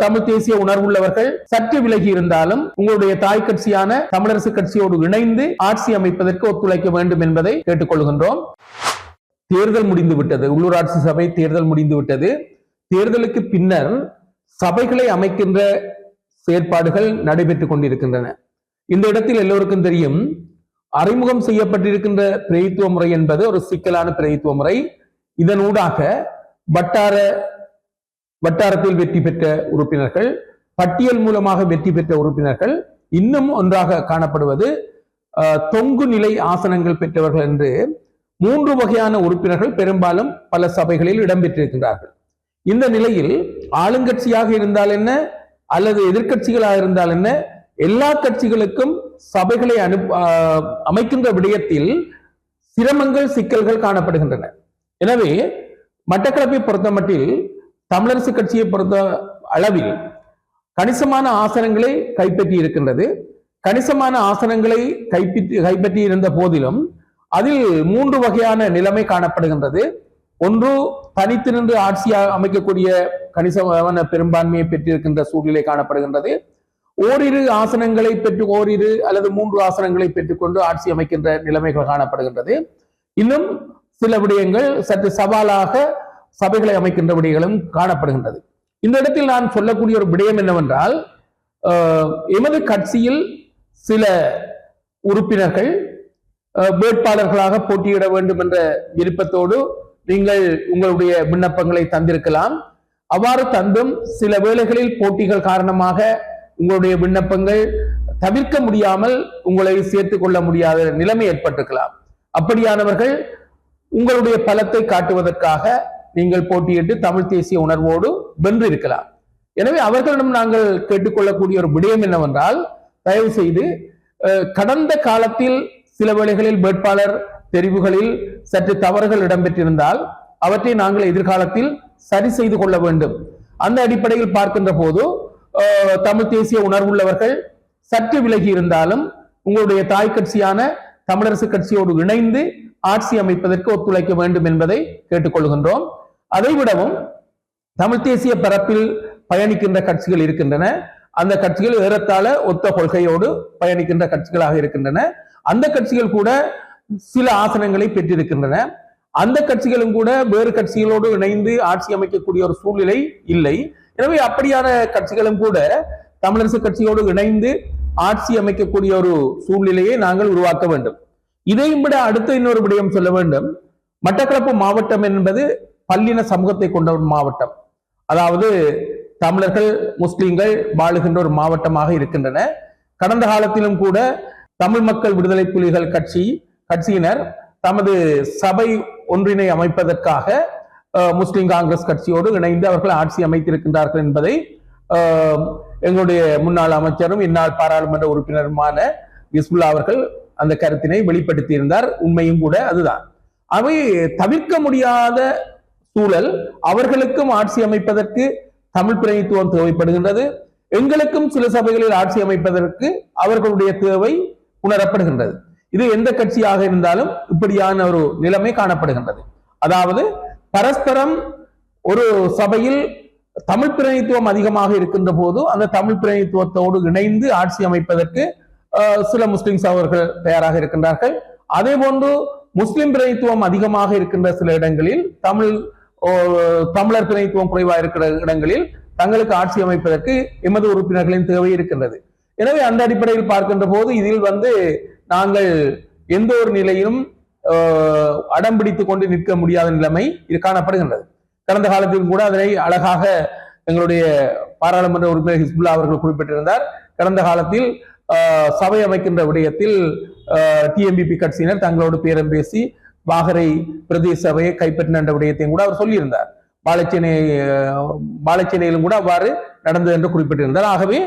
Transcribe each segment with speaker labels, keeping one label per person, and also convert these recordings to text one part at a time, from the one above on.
Speaker 1: தமிழ் தேசிய உணர்வுள்ளவர்கள் சற்று விலகி இருந்தாலும் உங்களுடைய தாய் கட்சியான தமிழரசு கட்சியோடு இணைந்து ஆட்சி அமைப்பதற்கு ஒத்துழைக்க வேண்டும் என்பதை கேட்டுக்கொள்கின்றோம். தேர்தல் முடிந்துவிட்டது. உள்ளூராட்சி சபை தேர்தல் முடிந்துவிட்டது. தேர்தலுக்கு பின்னர் சபைகளை அமைக்கின்ற செயற்பாடுகள் நடைபெற்றுக் கொண்டிருக்கின்றன. இந்த இடத்தில் எல்லோருக்கும் தெரியும், அறிமுகம் செய்யப்பட்டிருக்கின்ற பிரதித்துவ முறை என்பது ஒரு சிக்கலான பிரதித்துவ முறை. இதனூடாக வட்டாரத்தில் வெற்றி பெற்ற உறுப்பினர்கள், பட்டியல் மூலமாக வெற்றி பெற்ற உறுப்பினர்கள், இன்னும் ஒன்றாக காணப்படுவது தொங்கு நிலை ஆசனங்கள் பெற்றவர்கள் என்று 3 வகையான உறுப்பினர்கள் பெரும்பாலும் பல சபைகளில் இடம்பெற்றிருக்கின்றார்கள். இந்த நிலையில் ஆளுங்கட்சியாக இருந்தால் என்ன அல்லது எதிர்கட்சிகளாக இருந்தால் என்ன, எல்லா கட்சிகளுக்கும் சபைகளை அமைக்கின்ற விடயத்தில் சிரமங்கள், சிக்கல்கள் காணப்படுகின்றன. எனவே மட்டக்களப்பை பொறுத்தமட்டில் தமிழரசு கட்சியை பொறுத்த அளவில் கணிசமான ஆசனங்களை கைப்பற்றி இருக்கின்றது. கணிசமான ஆசனங்களை கைப்பற்றி இருந்த போதிலும் அதில் 3 வகையான நிலைமை காணப்படுகின்றது. ஒன்று, தனித்து நின்று ஆட்சியாக அமைக்கக்கூடிய கணிசமான பெரும்பான்மையை பெற்றிருக்கின்ற சூழ்நிலை காணப்படுகின்றது. ஓரிரு ஆசனங்களை பெற்று, ஓரிரு அல்லது 3 ஆசனங்களை பெற்றுக்கொண்டு ஆட்சி அமைக்கின்ற நிலைமைகள் காணப்படுகின்றது. இன்னும் சில விடயங்கள் சற்று சவாலாக சபைகளை அமைக்கின்ற விடயங்களும் காணப்படுகின்றது. இந்த இடத்தில் நான் சொல்லக்கூடிய ஒரு விடயம் என்னவென்றால், எமது கட்சியில் சில உறுப்பினர்கள் வேட்பாளர்களாக போட்டியிட வேண்டும் என்ற விருப்பத்தோடு நீங்கள் உங்களுடைய விண்ணப்பங்களை தந்திருக்கலாம். அவ்வாறு தந்தும் சில வேளைகளில் போட்டிகள் காரணமாக உங்களுடைய விண்ணப்பங்கள் தவிர்க்க முடியாமல் உங்களை சேர்த்துக் கொள்ள முடியாத நிலைமை ஏற்பட்டிருக்கலாம். அப்படியானவர்கள் உங்களுடைய பலத்தை காட்டுவதற்காக நீங்கள் போட்டியிட்டு தமிழ் தேசிய உணர்வோடு வென்று இருக்கலாம். எனவே அவர்களிடம் நாங்கள் கேட்டுக்கொள்ளக்கூடிய ஒரு விடயம் என்னவென்றால், தயவு செய்து கடந்த காலத்தில் சில வேளைகளில் வேட்பாளர் தெரிவுகளில் சற்று தவறுகள் இடம்பெற்றிருந்தால் அவற்றை நாங்கள் எதிர்காலத்தில் சரி செய்து கொள்ள வேண்டும். அந்த அடிப்படையில் பார்க்கின்ற போது தமிழ் தேசிய உணர்வுள்ளவர்கள் சற்று விலகி இருந்தாலும் உங்களுடைய தாய் கட்சியான தமிழரசு கட்சியோடு இணைந்து ஆட்சி அமைப்பதற்கு ஒத்துழைக்க வேண்டும் என்பதை கேட்டுக்கொள்கின்றோம். அதைவிடவும் தமிழ் தேசிய பரப்பில் பயணிக்கின்ற கட்சிகள் இருக்கின்றன. அந்த கட்சிகள் ஏறத்தாழ ஒத்த கொள்கையோடு பயணிக்கின்ற கட்சிகளாக இருக்கின்றன. அந்த கட்சிகள் கூட சில ஆசனங்களை பெற்றிருக்கின்றன. அந்த கட்சிகளும் கூட வேறு கட்சிகளோடு இணைந்து ஆட்சி அமைக்கக்கூடிய ஒரு சூழ்நிலை இல்லை. எனவே அப்படியான கட்சிகளும் கூட தமிழரசு கட்சியோடு இணைந்து ஆட்சி அமைக்கக்கூடிய ஒரு சூழ்நிலையை நாங்கள் உருவாக்க வேண்டும். இதையும் விட அடுத்த இன்னொரு விடயம் சொல்ல வேண்டும். மட்டக்களப்பு மாவட்டம் என்பது பல்லின சமூகத்தை கொண்ட ஒரு மாவட்டம். அதாவது தமிழர்கள், முஸ்லிம்கள் வாழுகின்ற ஒரு மாவட்டமாக இருக்கின்றன. கடந்த காலத்திலும் கூட தமிழ் மக்கள் விடுதலை புலிகள் கட்சியினர் தமது சபை ஒன்றினை அமைப்பதற்காக முஸ்லிம் காங்கிரஸ் கட்சியோடு இணைந்து அவர்கள் ஆட்சி அமைத்திருக்கின்றார்கள் என்பதை எங்களுடைய முன்னாள் அமைச்சரும் இந்நாள் பாராளுமன்ற உறுப்பினருமான இஸ்புல்லா அவர்கள் அந்த கருத்தினை வெளிப்படுத்தியிருந்தார். உண்மையும் கூட அதுதான். அவை தவிர்க்க முடியாத சூழல். அவர்களுக்கும் ஆட்சி அமைப்பதற்கு தமிழ் பிரதித்துவம் தேவைப்படுகின்றது. எங்களுக்கும் சில சபைகளில் ஆட்சி அமைப்பதற்கு அவர்களுடைய தேவை உணரப்படுகின்றது. இது எந்த கட்சியாக இருந்தாலும் இப்படியான ஒரு நிலைமை காணப்படுகின்றது. அதாவது பரஸ்பரம் ஒரு சபையில் தமிழ் பிரதித்துவம் அதிகமாக இருக்கின்ற போது அந்த தமிழ் பிரதித்துவத்தோடு இணைந்து ஆட்சி அமைப்பதற்கு சில முஸ்லிம் சகோதரர்கள் தயாராக இருக்கின்றார்கள். அதே போன்று முஸ்லிம் பிரதித்துவம் அதிகமாக இருக்கின்ற சில இடங்களில் தமிழர் பிரதித்துவம் குறைவாக இருக்கிற இடங்களில் தங்களுக்கு ஆட்சி அமைப்பதற்கு எமது உறுப்பினர்களின் தேவை இருக்கின்றது. எனவே அந்த அடிப்படையில் பார்க்கின்ற போது இதில் நாங்கள் எந்த ஒரு நிலையிலும் அடம்பிடித்துக் கொண்டு நிற்க முடியாத நிலைமை இது காணப்படுகின்றது. கடந்த காலத்திலும் கூட அதனை அழகாக எங்களுடைய பாராளுமன்ற உறுப்பினர் ஹிஸ்புல்லா அவர்கள் குறிப்பிட்டிருந்தார். கடந்த காலத்தில் சபை அமைக்கின்ற விடயத்தில் டிஎம்பிபி கட்சியினர் தங்களோடு பேரம் பேசி வாகரை பிரதேச சபையை கைப்பற்றின விடயத்தையும் கூட அவர் சொல்லியிருந்தார். பாலச்சேனையிலும் கூட அவ்வாறு நடந்தது என்று குறிப்பிட்டிருந்தார். ஆகவே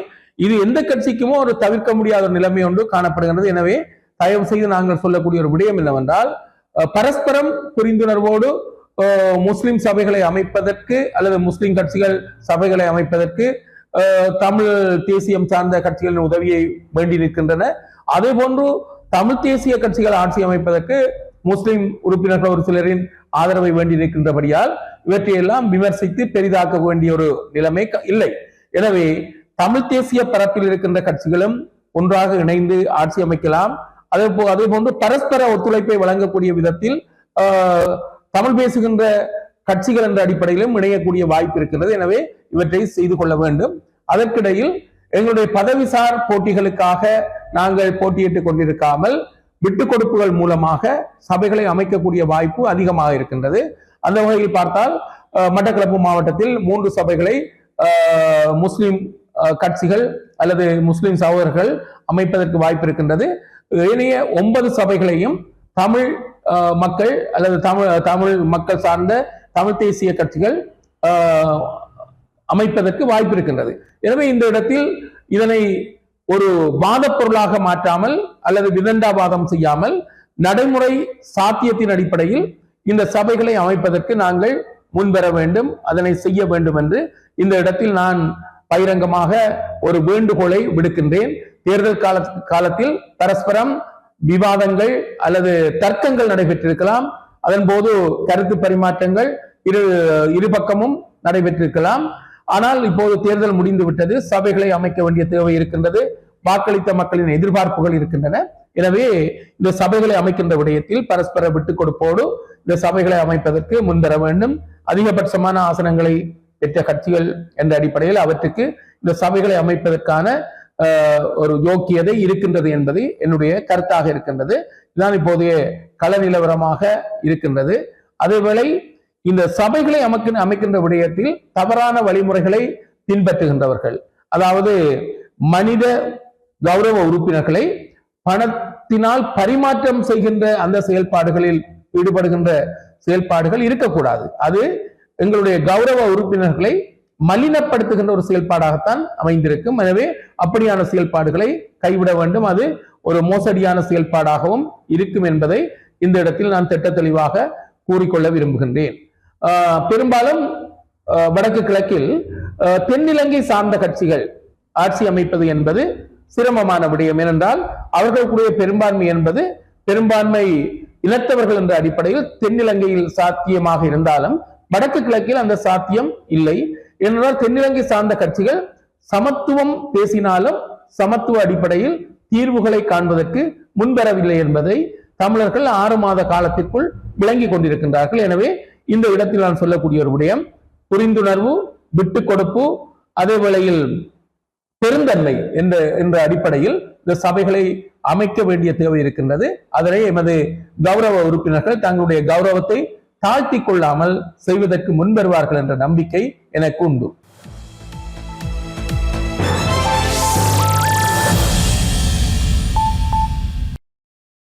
Speaker 1: இது எந்த கட்சிக்குமோ ஒரு தவிர்க்க முடியாத ஒரு நிலைமை ஒன்று காணப்படுகின்றது. எனவே தயவு செய்து நாங்கள் சொல்லக்கூடிய ஒரு விடயம் என்னவென்றால், பரஸ்பரம் புரிந்துணர்வோடு முஸ்லிம் சபைகளை அமைப்பதற்கு அல்லது முஸ்லிம் கட்சிகள் சபைகளை அமைப்பதற்கு தமிழ் தேசியம் சார்ந்த கட்சிகளின் உதவியை வேண்டி நிற்கின்றன. அதே போன்று தமிழ் தேசிய கட்சிகள் ஆட்சி அமைப்பதற்கு முஸ்லிம் உறுப்பினர்கள் ஒரு சிலரின் ஆதரவை வேண்டி நிற்கின்றபடியால் இவற்றையெல்லாம் விமர்சித்து பெரிதாக்க வேண்டிய ஒரு நிலைமை இல்லை. எனவே தமிழ் தேசிய பரப்பில் இருக்கின்ற கட்சிகளும் ஒன்றாக இணைந்து ஆட்சி அமைக்கலாம். அதே போன்று பரஸ்பர ஒத்துழைப்பை வழங்கக்கூடிய விதத்தில் தமிழ் பேசுகின்ற கட்சிகள் என்ற அடிப்படையிலும் இணையக்கூடிய வாய்ப்பு இருக்கிறது. எனவே இவற்றை செய்து கொள்ள வேண்டும். அதற்கிடையில் எங்களுடைய பதவிசார் போட்டிகளுக்காக நாங்கள் போட்டியிட்டுக் கொண்டிருக்காமல் விட்டுக் கொடுப்புகள் மூலமாக சபைகளை அமைக்கக்கூடிய வாய்ப்பு அதிகமாக இருக்கின்றது. அந்த வகையில் பார்த்தால் மட்டக்களப்பு மாவட்டத்தில் 3 சபைகளை முஸ்லிம் கட்சிகள் அல்லது முஸ்லிம் சகோதரர்கள் அமைப்பதற்கு வாய்ப்பு இருக்கின்றது. ஏனைய 9 சபைகளையும் தமிழ் மக்கள் அல்லது தமிழ் மக்கள் சார்ந்த தமிழ் தேசிய கட்சிகள் அமைப்பதற்கு வாய்ப்பு இருக்கின்றது. எனவே இந்த இடத்தில் இதனை ஒரு வாத பொருளாக மாற்றாமல் அல்லது விதண்டாவாதம் செய்யாமல் நடைமுறை சாத்தியத்தின் அடிப்படையில் இந்த சபைகளை அமைப்பதற்கு நாங்கள் முன்வர வேண்டும், அதனை செய்ய வேண்டும் என்று இந்த இடத்தில் நான் பகிரங்கமாக ஒரு வேண்டுகோளை விடுக்கின்றேன். தேர்தல் காலத்தில் பரஸ்பரம் விவாதங்கள் அல்லது தர்க்கங்கள் நடைபெற்றிருக்கலாம். அதன் போது கருத்து பரிமாற்றங்கள் இரு பக்கமும் நடைபெற்றிருக்கலாம். ஆனால் இப்போது தேர்தல் முடிந்து விட்டது. சபைகளை அமைக்க வேண்டிய தேவை இருக்கின்றது. வாக்களித்த மக்களின் எதிர்பார்ப்புகள் இருக்கின்றன. எனவே இந்த சபைகளை அமைக்கின்ற விடயத்தில் பரஸ்பர விட்டுக் கொடுப்போடு இந்த சபைகளை அமைப்பதற்கு முன்வர வேண்டும். அதிகபட்சமான ஆசனங்களை பெற்ற கட்சிகள் என்ற அடிப்படையில் அவற்றுக்கு இந்த சபைகளை அமைப்பதற்கான ஒரு யோக்கியதை இருக்கின்றது என்பது என்னுடைய கருத்தாக இருக்கின்றது. இதுதான் இப்போதைய கள நிலவரமாக இருக்கின்றது. அதேவேளை இந்த சபைகளை அமைக்கின்ற விடயத்தில் தவறான வழிமுறைகளை பின்பற்றுகின்றவர்கள், அதாவது மனித கௌரவ உறுப்பினர்களை பணத்தினால் பரிமாற்றம் செய்கின்ற அந்த செயல்பாடுகளில் ஈடுபடுகின்ற செயல்பாடுகள் இருக்கக்கூடாது. அது எங்களுடைய கௌரவ உறுப்பினர்களை மலினப்படுத்துகின்ற ஒரு செயல்பாடாகத்தான் அமைந்திருக்கும். எனவே அப்படியான செயல்பாடுகளை கைவிட வேண்டும். அது ஒரு மோசடியான செயல்பாடாகவும் இருக்கும் என்பதை இந்த இடத்தில் நான் திட்ட தெளிவாக கூறிக்கொள்ள விரும்புகின்றேன். பெரும்பாலும் வடக்கு கிழக்கில் தென்னிலங்கை சார்ந்த கட்சிகள் ஆட்சி அமைப்பது என்பது சிரமமான விடயம். ஏனென்றால் அவர்களுடைய பெரும்பான்மை என்பது பெரும்பான்மை இனத்தவர்கள் என்ற அடிப்படையில் தென்னிலங்கையில் சாத்தியமாக இருந்தாலும் வடக்கு கிழக்கில் அந்த சாத்தியம் இல்லை. ஏனென்றால் தென்னிலங்கை சார்ந்த கட்சிகள் சமத்துவம் பேசினாலும் சமத்துவ அடிப்படையில் தீர்வுகளை காண்பதற்கு முன்வரவில்லை என்பதை தமிழர்கள் 6 மாத காலத்திற்குள் விளங்கி கொண்டிருக்கின்றார்கள். எனவே இந்த இடத்தில் நான் சொல்லக்கூடிய ஒரு விடயம் புரிந்துணர்வு, விட்டுக் கொடுப்பு, அதே வேளையில் பெருந்தன்மை என்ற அடிப்படையில் இந்த சபைகளை அமைக்க வேண்டிய தேவை இருக்கின்றது. அதனை எமது கௌரவ உறுப்பினர்கள் தங்களுடைய கௌரவத்தை தாழ்த்தி கொள்ளாமல் செய்வதற்கு முன்வருவார்கள் என்ற நம்பிக்கை எனக்கு உண்டு.